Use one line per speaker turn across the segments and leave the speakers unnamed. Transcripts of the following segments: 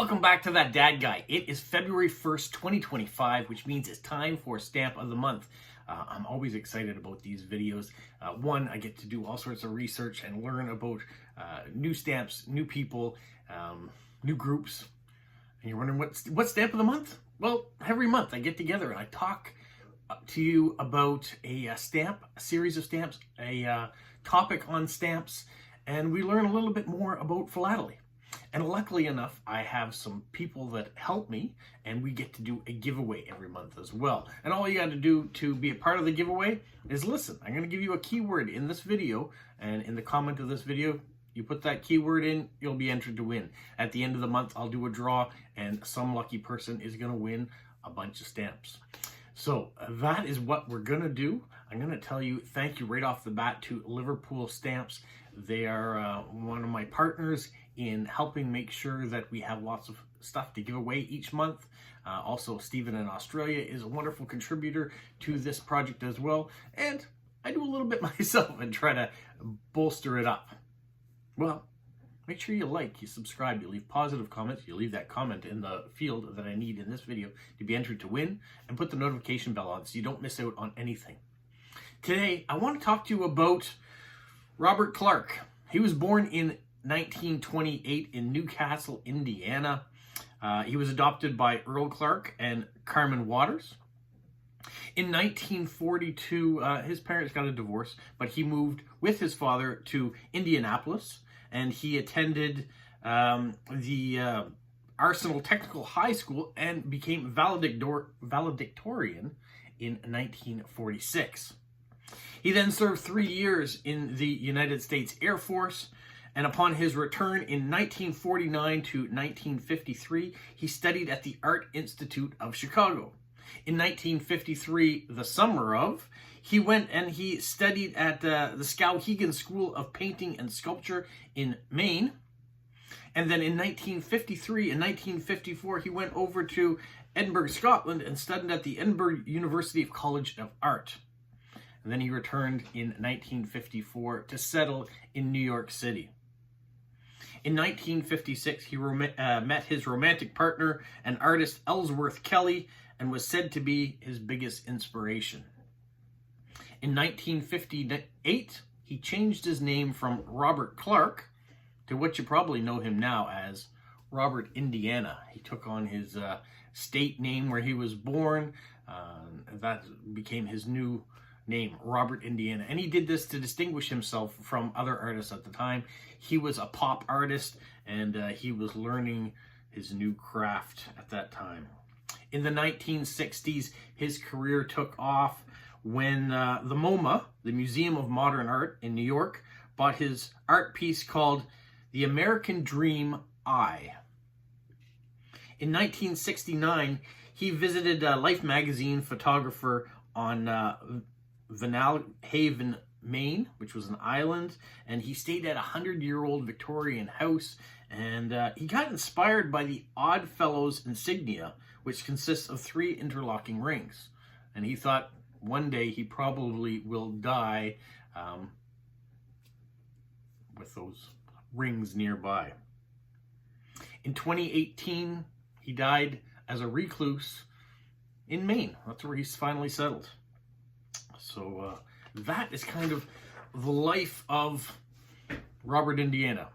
Welcome back to That Dad Guy. It is February 1st, 2025, which means it's time for Stamp of the Month. I'm always excited about these videos. One, I get to do all sorts of research and learn about new stamps, new people, new groups. And you're wondering, what's Stamp of the Month? Well, every month I get together and I talk to you about a stamp, a series of stamps, a topic on stamps, and we learn a little bit more about philately. And luckily enough, I have some people that help me, and we get to do a giveaway every month as well. And all you got to do to be a part of the giveaway is listen. I'm going to give you a keyword in this video, and in the comment of this video, you put that keyword in, you'll be entered to win. At the end of the month, I'll do a draw, and some lucky person is going to win a bunch of stamps. So that is what we're going to do. I'm going to tell you thank you right off the bat to Liverpool Stamps. They are one of my partners in helping make sure that we have lots of stuff to give away each month. Also, Stephen in Australia is a wonderful contributor to this project as well. And I do a little bit myself and try to bolster it up. Well, make sure you like, you subscribe, you leave positive comments, you leave that comment in the field that I need in this video to be entered to win, and put the notification bell on so you don't miss out on anything. Today, I want to talk to you about Robert Clark. He was born in 1928 in Newcastle, Indiana. He was adopted by Earl Clark and Carmen Waters. In 1942, his parents got a divorce, but he moved with his father to Indianapolis, and he attended the Arsenal Technical High School and became valedictorian in 1946. He then served 3 years in the United States Air Force, and upon his return in 1949 to 1953, he studied at the Art Institute of Chicago. In 1953, the summer of, he went and he studied at the Skowhegan School of Painting and Sculpture in Maine. And then in 1953 and 1954, he went over to Edinburgh, Scotland, and studied at the Edinburgh University College of Art. And then he returned in 1954 to settle in New York City. In 1956, he met his romantic partner and artist Ellsworth Kelly and was said to be his biggest inspiration. In 1958, he changed his name from Robert Clark to what you probably know him now as Robert Indiana. He took on his state name where he was born. That became his new name, Robert Indiana. And he did this to distinguish himself from other artists at the time. He was a pop artist, and he was learning his new craft at that time. In the 1960s, his career took off when the MoMA, the Museum of Modern Art in New York, bought his art piece called The American Dream Eye. In 1969, he visited Life magazine photographer on Valentine, Maine, which was an island, and he stayed at a 100-year-old Victorian house, and he got inspired by the Odd Fellows insignia, which consists of 3 interlocking rings. And he thought one day he probably will die with those rings nearby. In 2018, he died as a recluse in Maine. That's where he's finally settled. So that is kind of the life of Robert Indiana.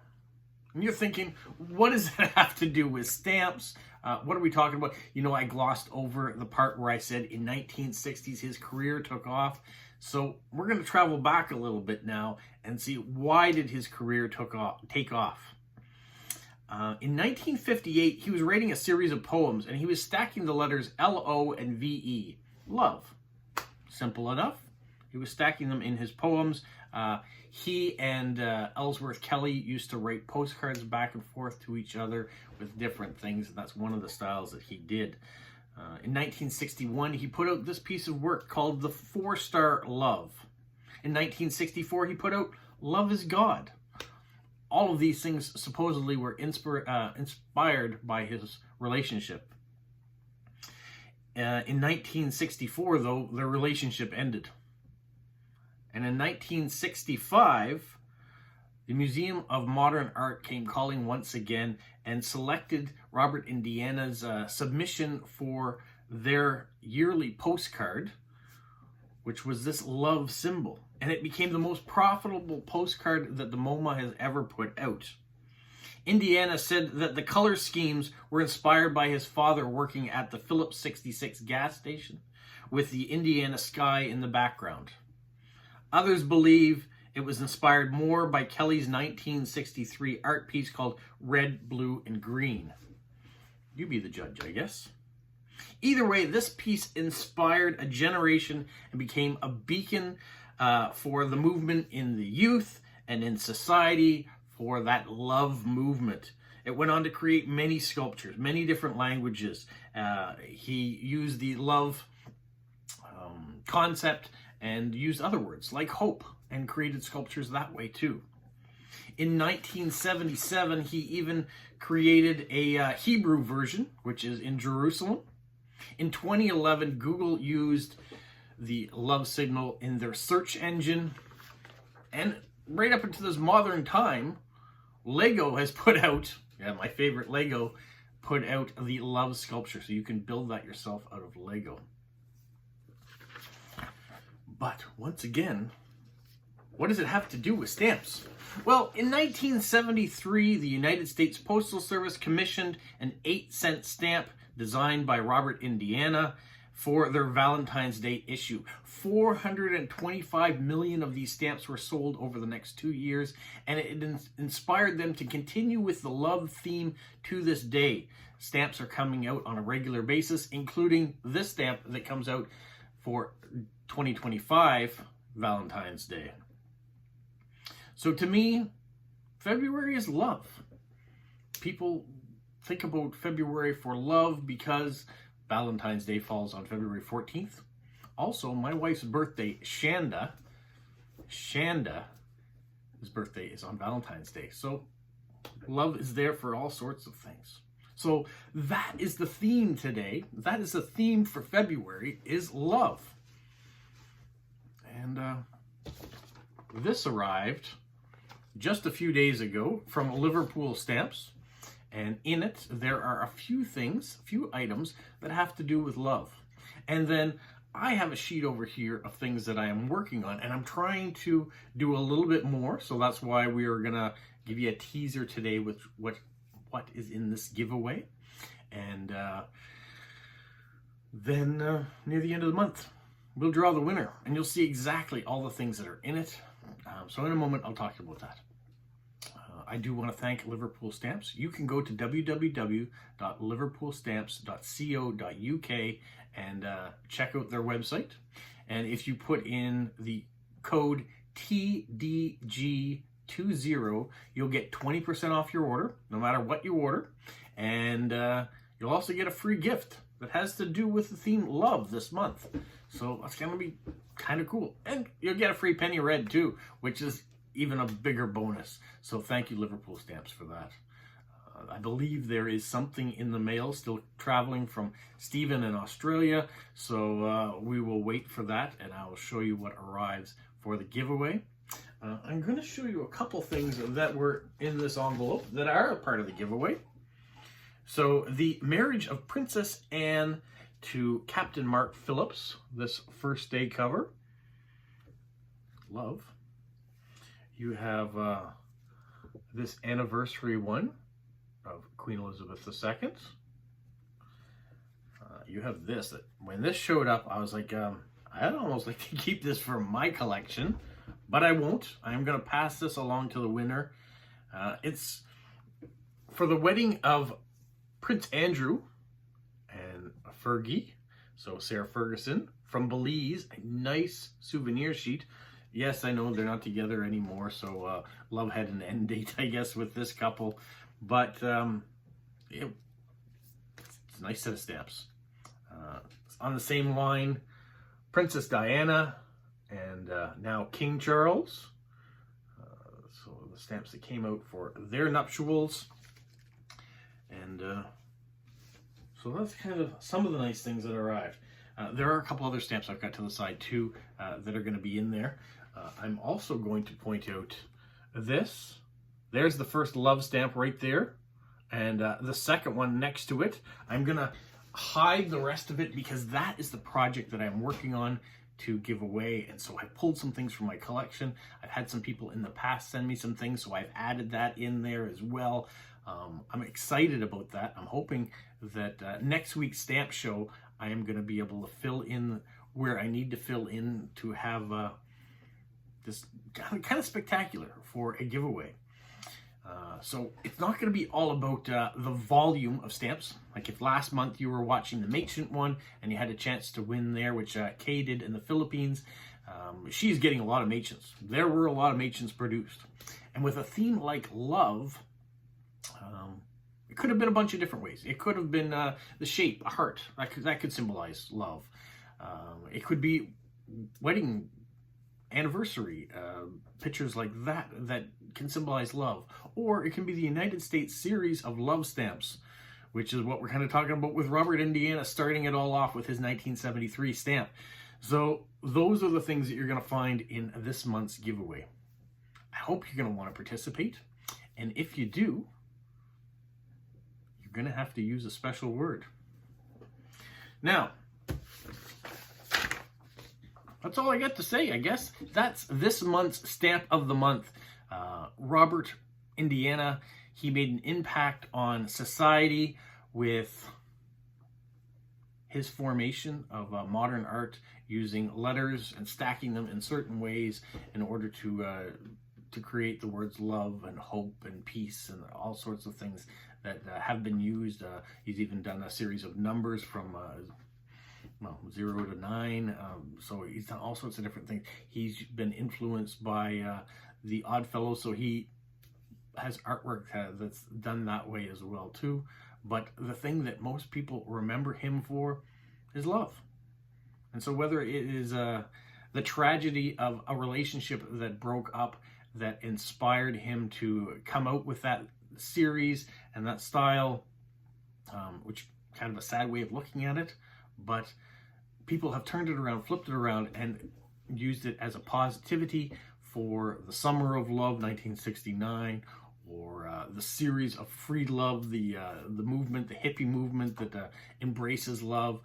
And you're thinking, what does that have to do with stamps? What are we talking about? You know, I glossed over the part where I said in 1960s his career took off. So we're going to travel back a little bit now and see why did his career take off. In 1958, he was writing a series of poems, and he was stacking the letters L-O and V-E. Love. Simple enough. He was stacking them in his poems. He and Ellsworth Kelly used to write postcards back and forth to each other with different things, and that's one of the styles that he did. In 1961, he put out this piece of work called The 4-Star Love. In 1964, he put out Love is God. All of these things supposedly were inspired by his relationship. In 1964, though, their relationship ended. And in 1965, The Museum of Modern Art came calling once again and selected Robert Indiana's submission for their yearly postcard, which was this love symbol. And it became the most profitable postcard that the MoMA has ever put out. Indiana said that the color schemes were inspired by his father working at the Phillips 66 gas station, with the Indiana sky in the background. Others believe it was inspired more by Kelly's 1963 art piece called Red, Blue, and Green. You be the judge, I guess. Either way, this piece inspired a generation and became a beacon for the movement in the youth and in society for that love movement. It went on to create many sculptures, many different languages. He used the love concept and used other words like hope and created sculptures that way too. In 1977, he even created a Hebrew version, which is in Jerusalem. In 2011, Google used the love signal in their search engine. And right up into this modern time, Lego has put out, my favorite Lego, put out the love sculpture. So you can build that yourself out of Lego. But once again, what does it have to do with stamps? Well, in 1973, the United States Postal Service commissioned an 8-cent stamp designed by Robert Indiana for their Valentine's Day issue. 425 million of these stamps were sold over the next 2 years, and it inspired them to continue with the love theme to this day. Stamps are coming out on a regular basis, including this stamp that comes out for 2025 Valentine's Day. So to me, February is love. People think about February for love because Valentine's Day falls on February 14th. Also, my wife's birthday, Shanda, his birthday is on Valentine's Day. So love is there for all sorts of things. So that is the theme today. That is the theme for February, is love. And this arrived just a few days ago from Liverpool Stamps. And in it, there are a few items that have to do with love. And then I have a sheet over here of things that I am working on, and I'm trying to do a little bit more. So that's why we are going to give you a teaser today with what is in this giveaway. And then near the end of the month, we'll draw the winner, and you'll see exactly all the things that are in it. So in a moment, I'll talk about that. I do want to thank Liverpool Stamps. You can go to www.liverpoolstamps.co.uk and check out their website. And if you put in the code TDG20, you'll get 20% off your order, no matter what you order. And you'll also get a free gift that has to do with the theme love this month. So that's going to be kind of cool. And you'll get a free penny red too, which is even a bigger bonus. So thank you, Liverpool Stamps, for that. I believe there is something in the mail still traveling from Stephen in Australia. So we will wait for that, and I will show you what arrives for the giveaway. I'm going to show you a couple things that were in this envelope that are a part of the giveaway. So the marriage of Princess Anne to Captain Mark Phillips, this first day cover. Love. You have this anniversary one of Queen Elizabeth II. You have this, that when this showed up, I was like, I'd almost like to keep this for my collection, but I won't. I'm going to pass this along to the winner. It's for the wedding of Prince Andrew and Fergie, so Sarah Ferguson, from Belize. A nice souvenir sheet. Yes, I know they're not together anymore, so love had an end date, I guess, with this couple. But it's a nice set of stamps. On the same line, Princess Diana and now King Charles. So the stamps that came out for their nuptials. And so that's kind of some of the nice things that arrived. There are a couple other stamps I've got to the side too that are going to be in there. I'm also going to point out this there's the first love stamp right there. And the second one next to it, I'm going to hide the rest of it because that is the project that I'm working on to give away. And so I pulled some things from my collection. I've had some people in the past send me some things, so I've added that in there as well. I'm excited about that. I'm hoping that next week's stamp show, I am going to be able to fill in where I need to fill in to have this kind of spectacular for a giveaway. So it's not going to be all about the volume of stamps. Like if last month you were watching the Moncton one and you had a chance to win there, which Kay did in the Philippines, she's getting a lot of Monctons. There were a lot of Monctons produced. And with a theme like love, it could have been a bunch of different ways. It could have been the shape, a heart. That could symbolize love. It could be wedding anniversary, pictures like that can symbolize love. Or it can be the United States series of love stamps, which is what we're kind of talking about with Robert Indiana, starting it all off with his 1973 stamp. So those are the things that you're going to find in this month's giveaway. I hope you're going to want to participate. And if you do, you're going to have to use a special word. Now, that's all I got to say, I guess. That's this month's Stamp of the Month. Robert Indiana, he made an impact on society with his formation of modern art using letters and stacking them in certain ways in order to create the words love and hope and peace and all sorts of things that have been used. He's even done a series of numbers from 0 to 9. So he's done all sorts of different things. He's been influenced by the Oddfellows, so he has artwork that's done that way as well too. But the thing that most people remember him for is love. And so whether it is the tragedy of a relationship that broke up that inspired him to come out with that series and that style, which kind of a sad way of looking at it, but people have turned it around, flipped it around, and used it as a positivity for the Summer of Love, 1969, or the series of free love, the movement, the hippie movement that embraces love,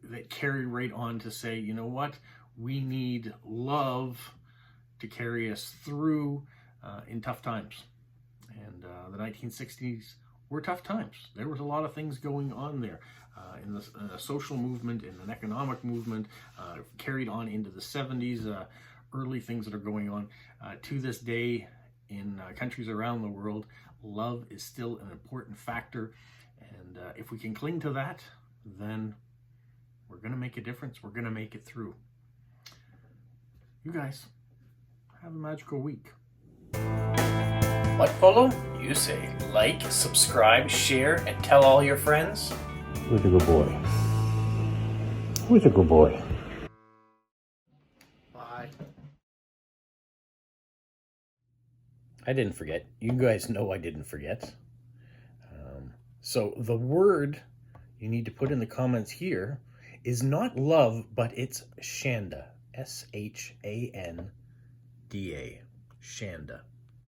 that carried right on to say, you know what, we need love to carry us through in tough times. And the 1960s were tough times. There was a lot of things going on there in the social movement, in an economic movement, carried on into the 70s, early things that are going on. To this day, in countries around the world, love is still an important factor. And if we can cling to that, then we're going to make a difference. We're going to make it through. You guys, have a magical week. What, Polo? You say like, subscribe, share, and tell all your friends?
Who's a good boy? Who's a good boy?
Bye. I didn't forget. You guys know I didn't forget. So the word you need to put in the comments here is not love, but it's Shanda. S-H-A-N-D-A. Shanda.